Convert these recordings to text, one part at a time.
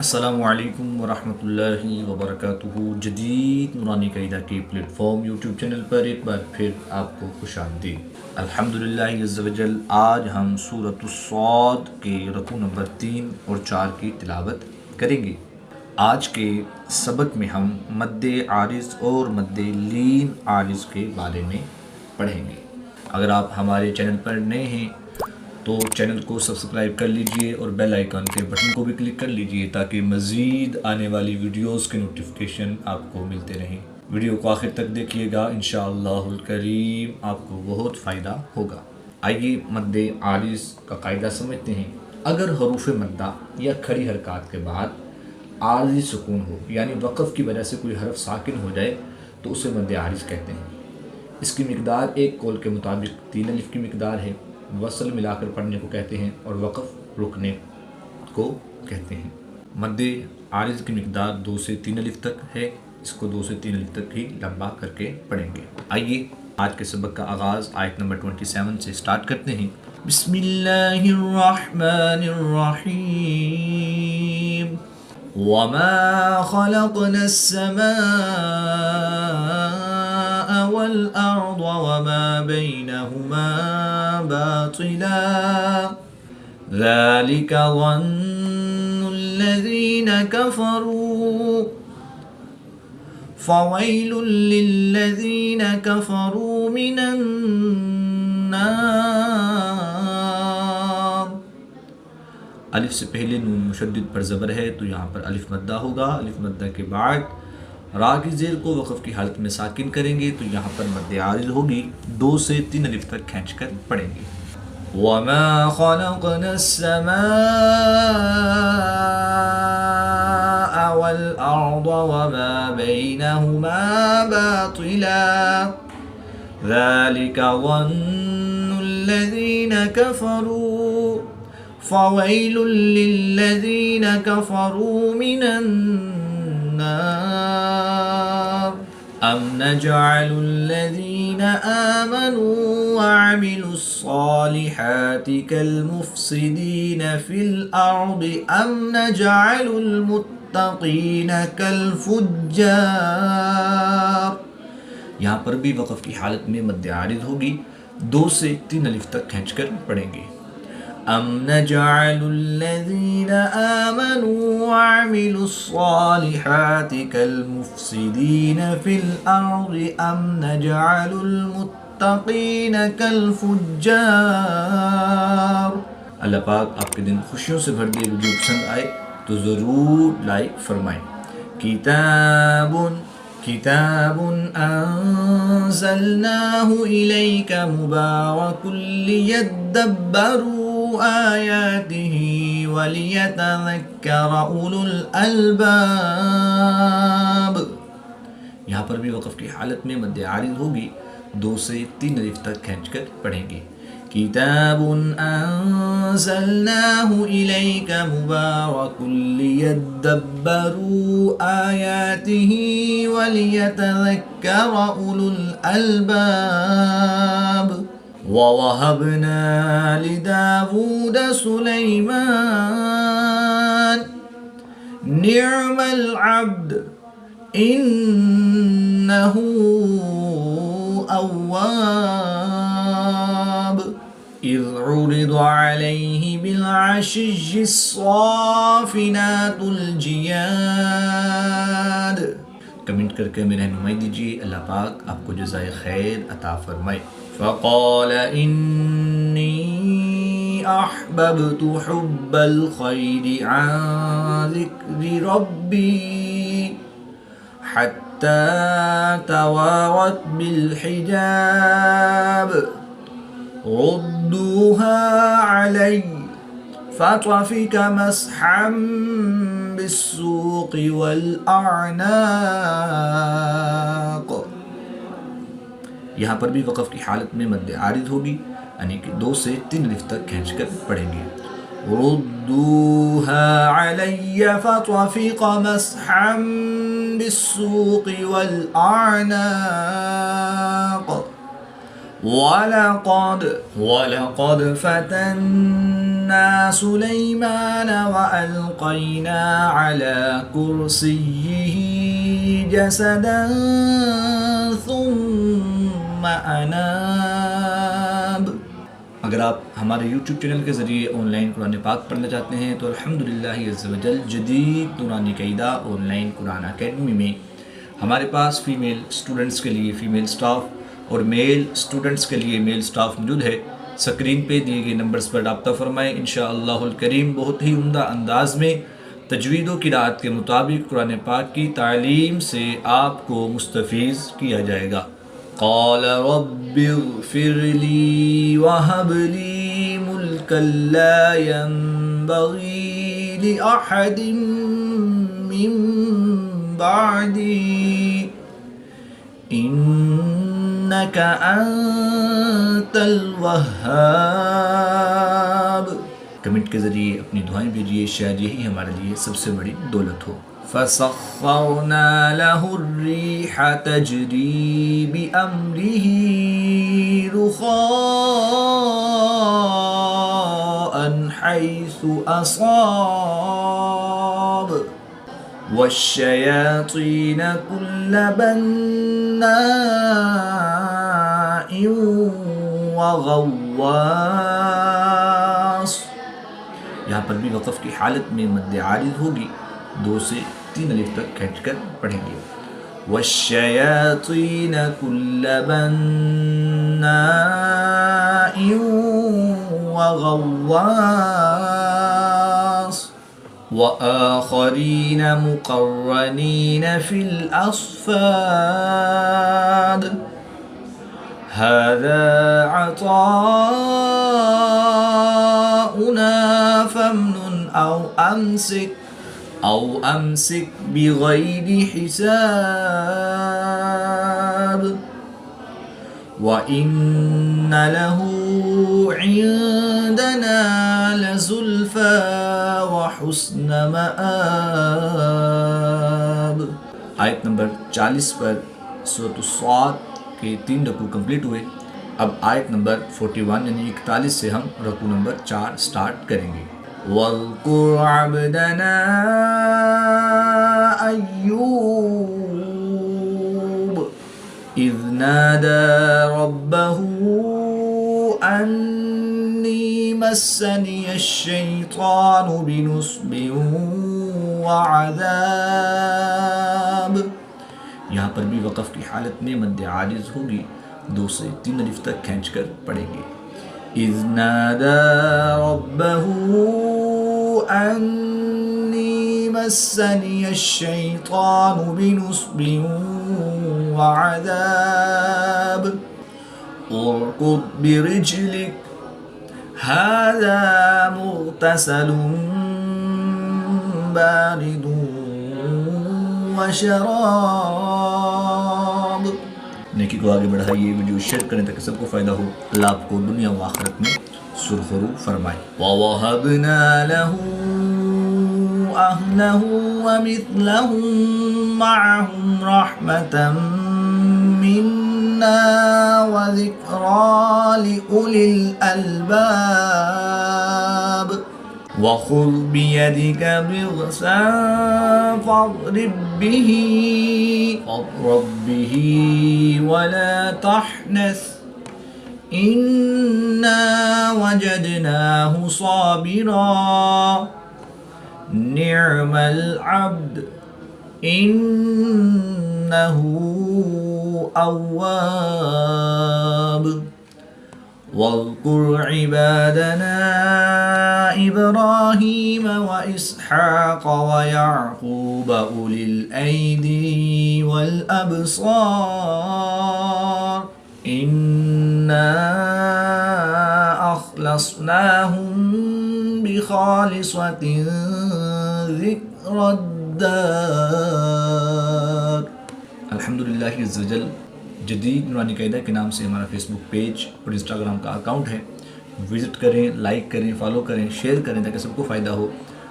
अस्सलामुअलैकुम वरहमतुल्लाहि वबरकातुहू। जदीद नूरानी क़ायदा के प्लेटफॉर्म यूट्यूब चैनल पर एक बार फिर आपको खुशामदीद। अल्हम्दुलिल्लाह अज़्ज़ व जल। आज हम सूरत-उस-सौद के रकू नंबर 3 और 4 की तिलावत करेंगे। आज के सबक में हम मद्दे आरिज़ और मद्दे लीन आरिज़ के बारे में पढ़ेंगे। अगर आप हमारे चैनल पर नए हैं तो चैनल को सब्सक्राइब कर लीजिए और बेल आइकन के बटन को भी क्लिक कर लीजिए ताकि मज़ीद आने वाली वीडियोस के नोटिफिकेशन आपको मिलते रहें। वीडियो को आखिर तक देखिएगा, इंशाअल्लाहुल करीम आपको बहुत फ़ायदा होगा। आइए मद्दे आरिज़ का कायदा समझते हैं। अगर हरूफ मद्दा या खड़ी हरकत के बाद आरिज़ी सुकून हो, यानी वक़फ़ की वजह से कोई हरफ साकिन हो जाए, तो उसे मद्दे आरिज़ कहते हैं। इसकी मिक़दार एक कौल के मुताबिक 3 अलिफ़ की मिक़दार है। वसल मिलाकर पढ़ने को कहते हैं और वक़फ़ रुकने को कहते हैं। मद्दे आरिज़ की मिक़दार 2 से 3 अलिफ़ तक है। इसको 2 से 3 अलिफ़ तक ही लंबा करके पढ़ेंगे। आइए आज के सबक का आगाज़ आयत नंबर 27 से स्टार्ट करते हैं। बिस्मिल्लाहिर्रहमानिर्रहीम। वमा ख़लक़नस्समाअ वल अर्ज़ वमा बैनहुमा बातिला ज़ालिका ज़न्नुल्लज़ीना कफ़रू फ़वैलुल लिल्लज़ीना कफ़रू मिनन नार। अलिफ से पहले नून मुशद्दिद पर ज़बर है तो यहाँ पर अलिफ मद्दा होगा। अलिफ मद्दा के बाद रा की ज़ेर को वक़फ़ की हालत में साकिन करेंगे तो यहाँ पर मद्दे आरिज़ होगी। 2 से 3 अलिफ तक खींच कर पढ़ेंगे। वमा ख़लक़नस्समाअ वल अर्ज़ वमा बैनहुमा बातिला ज़ालिका ज़न्नुल्लज़ीना कफ़रू फ़वैलुल लिल्लज़ीना कफ़रू मिनन नार। अम नजअलुल्लज़ीना आमनू वअमिलुस्सॉलिहाति कल्मुफ़्सिदीना फ़िल अर्ज़ि अम नजअलुल मुत्तक़ीना कल्फ़ुज्जार। यहाँ पर भी वक़फ़ की हालत में मद्दे आरिज़ होगी। 2 से 3 अलिफ तक खींच कर पढ़ेंगे। अम नजअलुल्लज़ीना आमनू वअमिलुस्सॉलिहाति कल्मुफ़्सिदीना फ़िल अर्ज़ि अम नजअलुल मुत्तक़ीना कल्फ़ुज्जार। अल्लाह पाक आपके दिन खुशियों से भर दे। वीडियो पसंद आए तो ज़रूर लाइक फरमाएँ। किताबुन अंज़लनाहु इलैका मुबारकुल लियद्दब्बरू आयातिही वलियतज़क्कर उलुल अलबाब। यहाँ पर भी वक़फ़ की हालत में मद्दे आरिज़ होगी। 2 से 3 अलिफ तक खींच कर पढ़ेंगे। किताबुन अंज़लनाहु इलैका मुबारकुल लियद्दब्बरू आयातिही वलियतज़क्कर उलुल अलबाब। ववहबना लिदावूद सुलैमान निअमल अब्द इन्नहु अव्वाब। इज़ उरिद अलैहि बिलअशिय्यिस्साफ़िनातुल जियाद। कमेंट करके हमें रहनुमाई दीजिए। अल्लाह पाक आपको जज़ाए खैर अता फरमाए। फ़क़ाल इन्नी अहबब्तु हुब्बल खैरि अन ज़िक्रि रब्बी हत्ता तवारत बिल हिजाब रुद्दूहा अलैया फ़तफ़िका मसहन बिस्सूक़ि वल अअनाक़। यहाँ पर भी वक़फ़ की हालत में मद्दे आरिज़ होगी, यानी कि 2 से 3 अलिफ तक खींच कर पढ़ेंगे। रुद्दूहा अलैया फ़तफ़िका मसहन बिस्सूक़ि वल अअनाक़ वलक़द फ़तन्ना सुलैमान वअल्क़ैना अला कुर्सिय्यिही जसदन सुम्मा अनाब। अगर आप हमारे YouTube चैनल के ज़रिए ऑनलाइन कुरान पाक पढ़ना चाहते हैं तो अल्हम्दुलिल्लाह अज़्ज़ व जल जदीद नूरानी क़ईदा ऑनलाइन कुरान अकेडमी में हमारे पास फ़ीमेल स्टूडेंट्स के लिए फ़ीमेल स्टाफ और मेल स्टूडेंट्स के लिए मेल स्टाफ मौजूद है। स्क्रीन पे दिए गए नंबर्स पर रब्ता फरमाएँ। इंशाअल्लाहुल करीम बहुत ही उम्दा अंदाज में तजवीद व क़िराअत के मुताबिक कुरान पाक की तालीम से आपको मुस्तफ़ीज़ किया जाएगा। क़ाल रब्बिग़फ़िरली वहबली मुल्कन ला यंबग़ी लिअहदिन मिन बअदी इन्नका अंतल वह्हाब। कमेंट के ज़रिए अपनी दुआएं भेजिए, शायद यही हमारे लिए सबसे बड़ी दौलत हो। फ़सख़्ख़रना लहुर्रीह तजरी बिअम्रिही रुख़ाअन हैसु असाब वश्शयातीन कुल्ल बन्नाइन व गव्वास। यहाँ पर भी वक़फ़ की हालत में मद्द आरिज़ होगी, 2 से 3 अलिफ तक खींच कर पढ़ेंगे। वश्शयातीन कुल्ल बन्नाइन व गव्वास व आखरीन मुक़र्रनीन फ़िल अस्फ़ाद हाज़ा अताउना फ़म्नुन औ अमसिक बिग़ैरि हिसाब व इन्न लहू इंदना लज़ुल्फ़ा व हुस्न मआब। आयत नंबर 40 पर सूरह स्वाद के 3 रकू कंप्लीट हुए। अब आयत नंबर 41 यानी 41 से हम रकू नंबर 4 स्टार्ट करेंगे। वज़्कुर अब्दना अय्यूब इज़ नादा रब्बहू अन्नी मस्सनियश्शैतानु बिनुस्बिन व अज़ाब। यहाँ पर भी वक़फ़ की हालत में मद्द आरिज़ होगी, 2 से 3 अलिफ तक खींच कर पढ़ेंगे। इज़ नादा रब्बहू अन्नी मस्सनियश्शैतानु बिनुस्बिन व अज़ाब उरकुद बिरिजलिक हाज़ा मुग़तसलुन बारिदुन व शराब। नेकी को आगे बढ़ाइए, वीडियो शेयर करें ताकि सबको फ़ायदा हो। अल्लाह आपको दुनिया व आखिरत में सुरखरू फरमाए। ववहबना लहू अहलहू व मिस्लहुम मअहुम रहमतम मिन्ना व ज़िक्रा लिउलिल अलबाब। वख़ुज़ बियदिका बिग़सन फ़ाज़रिब बिही वला तहनस इन्ना वजदनाहु साबिरा निअमल अब्द इन्नहु अव्वाब। वज़्कुर इबादना इब्राहीम व इसहाक़ व याक़ूब उलिल ऐदी वल अबसार इन्ना अख़लसनाहुम बिखालिसतिन ज़िक्रद्दार। अल्हम्दुलिल्लाह अज़्ज़ व जल जदीद नूरानी क़ईदा के नाम से हमारा फेसबुक पेज और इंस्टाग्राम का अकाउंट है। विज़िट करें, लाइक करें, फॉलो करें, शेयर करें ताकि सबको फ़ायदा हो।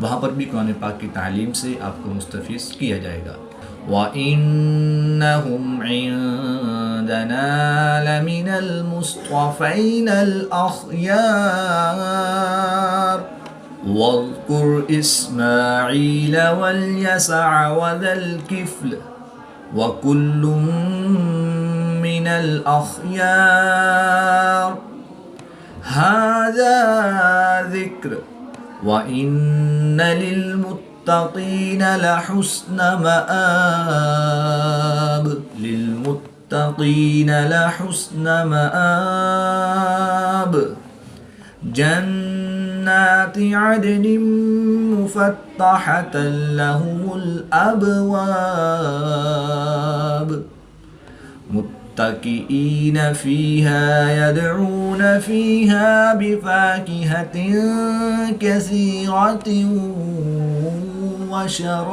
वहाँ पर भी कुरान पाक की तालीम से आपको मुस्तफ़ीज़ किया जाएगा। व इन्नहुम इंदना लमिनल मुस्तफ़ैनल अख़यार वज़्कुर इस्माईल वल यसअ वज़ल किफ़्ल व कुल्लुम मिनल अख़यार हाज़ा ज़िक्र व इन्न लिलमुत्तक़ीन लहुस्न मआब लिलमुत्तक़ीन लहुस्न मआब जन्नाति अदनिन मुफ़त्तहतन लहुमुल अबवाब मुत्तक़ीन फ़ीहा यदऊन फ़ीहा बिफ़ाकिहतिन कसीरतिन व शराब।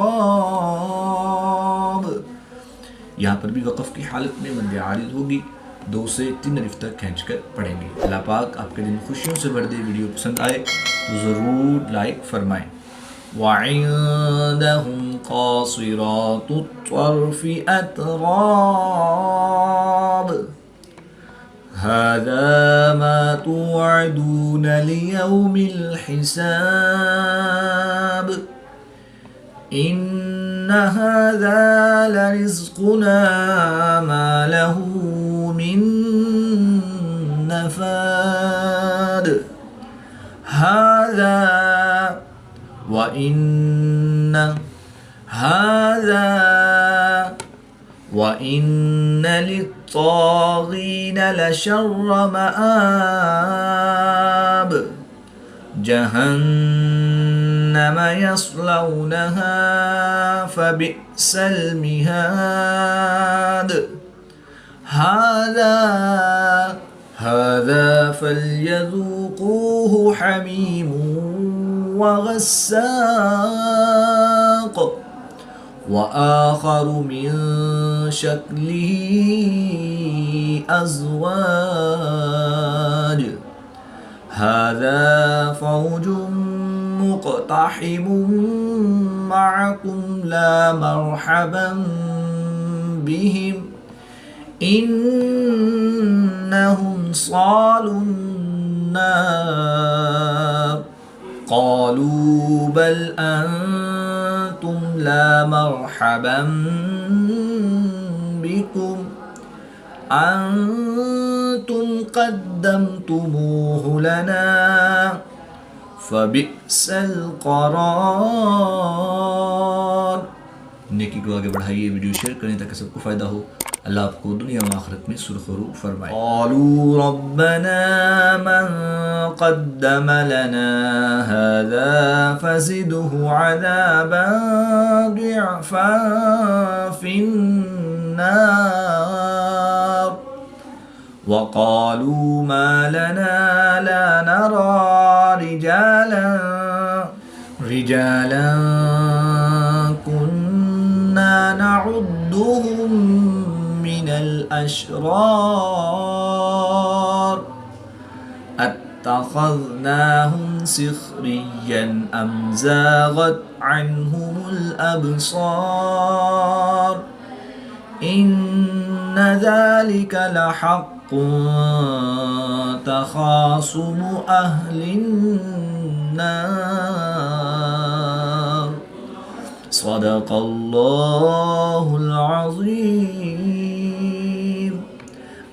यहाँ पर भी वक़फ़ की हालत में मद्द आरिज़ होगी, 2 से 3 अलिफ तक खींचकर पढ़ेंगे। अल्लाह पाक आपके दिन खुशियों से भर दे। वीडियो पसंद आए तो ज़रूर लाइक फरमाएँ। वइंदहुम क़ासिरातुत तर्फ़ि अतराब हाज़ा मा तुअदून लियौमिल हिसाब इन्न हाज़ा लरिज़्क़ुना मा लहू मिन नफ़ाद हाज़ा व इन्न लित्ताग़ीन लशर्र मआब जहन्नम यस्लौनहा फबिअसल मिहाद हाज़ा फल्यज़ूक़ूहु हमीम व गस्साक़ व आख़र मिन शक्लिही अज़वाज हाज़ा फ़ौजुम मुक़तहिमुम मअकुम ला मरहबन बिहिम इन्नहुम सालुन नार क़ालू बल अंतुम ला मरहबन बिकुम अंतुम क़द्दमतुमूहु लना फ़बिअसल क़रार। नेकी को आगे बढ़ाइए, वीडियो शेयर करें ताकि सबको फ़ायदा हो। अल्लाह आपको दुनिया और आखिरत में सुरखरू फरमाए। क़ालू रब्बना मन क़द्दम लना हाज़ा फ़ज़िदहु अज़ाबन ज़िअफ़न फ़िन्नार वक़ालू मा लना ला नरा रिजालन कुन्ना नअुद्दुहुम मिनल अशरार अत्तख़ज़नाहुम सिख़रिय्यन अम ज़ाग़त अन्हुमुल अबसार इन्न ज़ालिका लहक़्क़ुन तख़ासुमु अहलिन नार सदक़ल्लाहुल अज़ीम।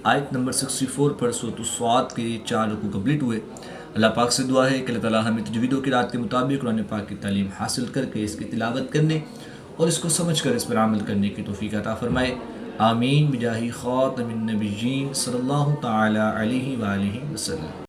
आयत नंबर 64 पर सूरत स्वाद के 4 रुकू कंप्लीट हुए। अल्लाह पाक से दुआ है कि अल्लाह ताला हमें तजवीद व क़िराअत के मुताबिक कुरान पाक की तालीम हासिल करके इसकी तिलावत करने और इसको समझ कर इस पर अमल करने की तौफ़ीक़ अता फ़रमाए। आमीन बिजाही ख़ातमिन नबिय्यीन सल्लल्लाहु तआला अलैहि व आलिहि वसल्लम।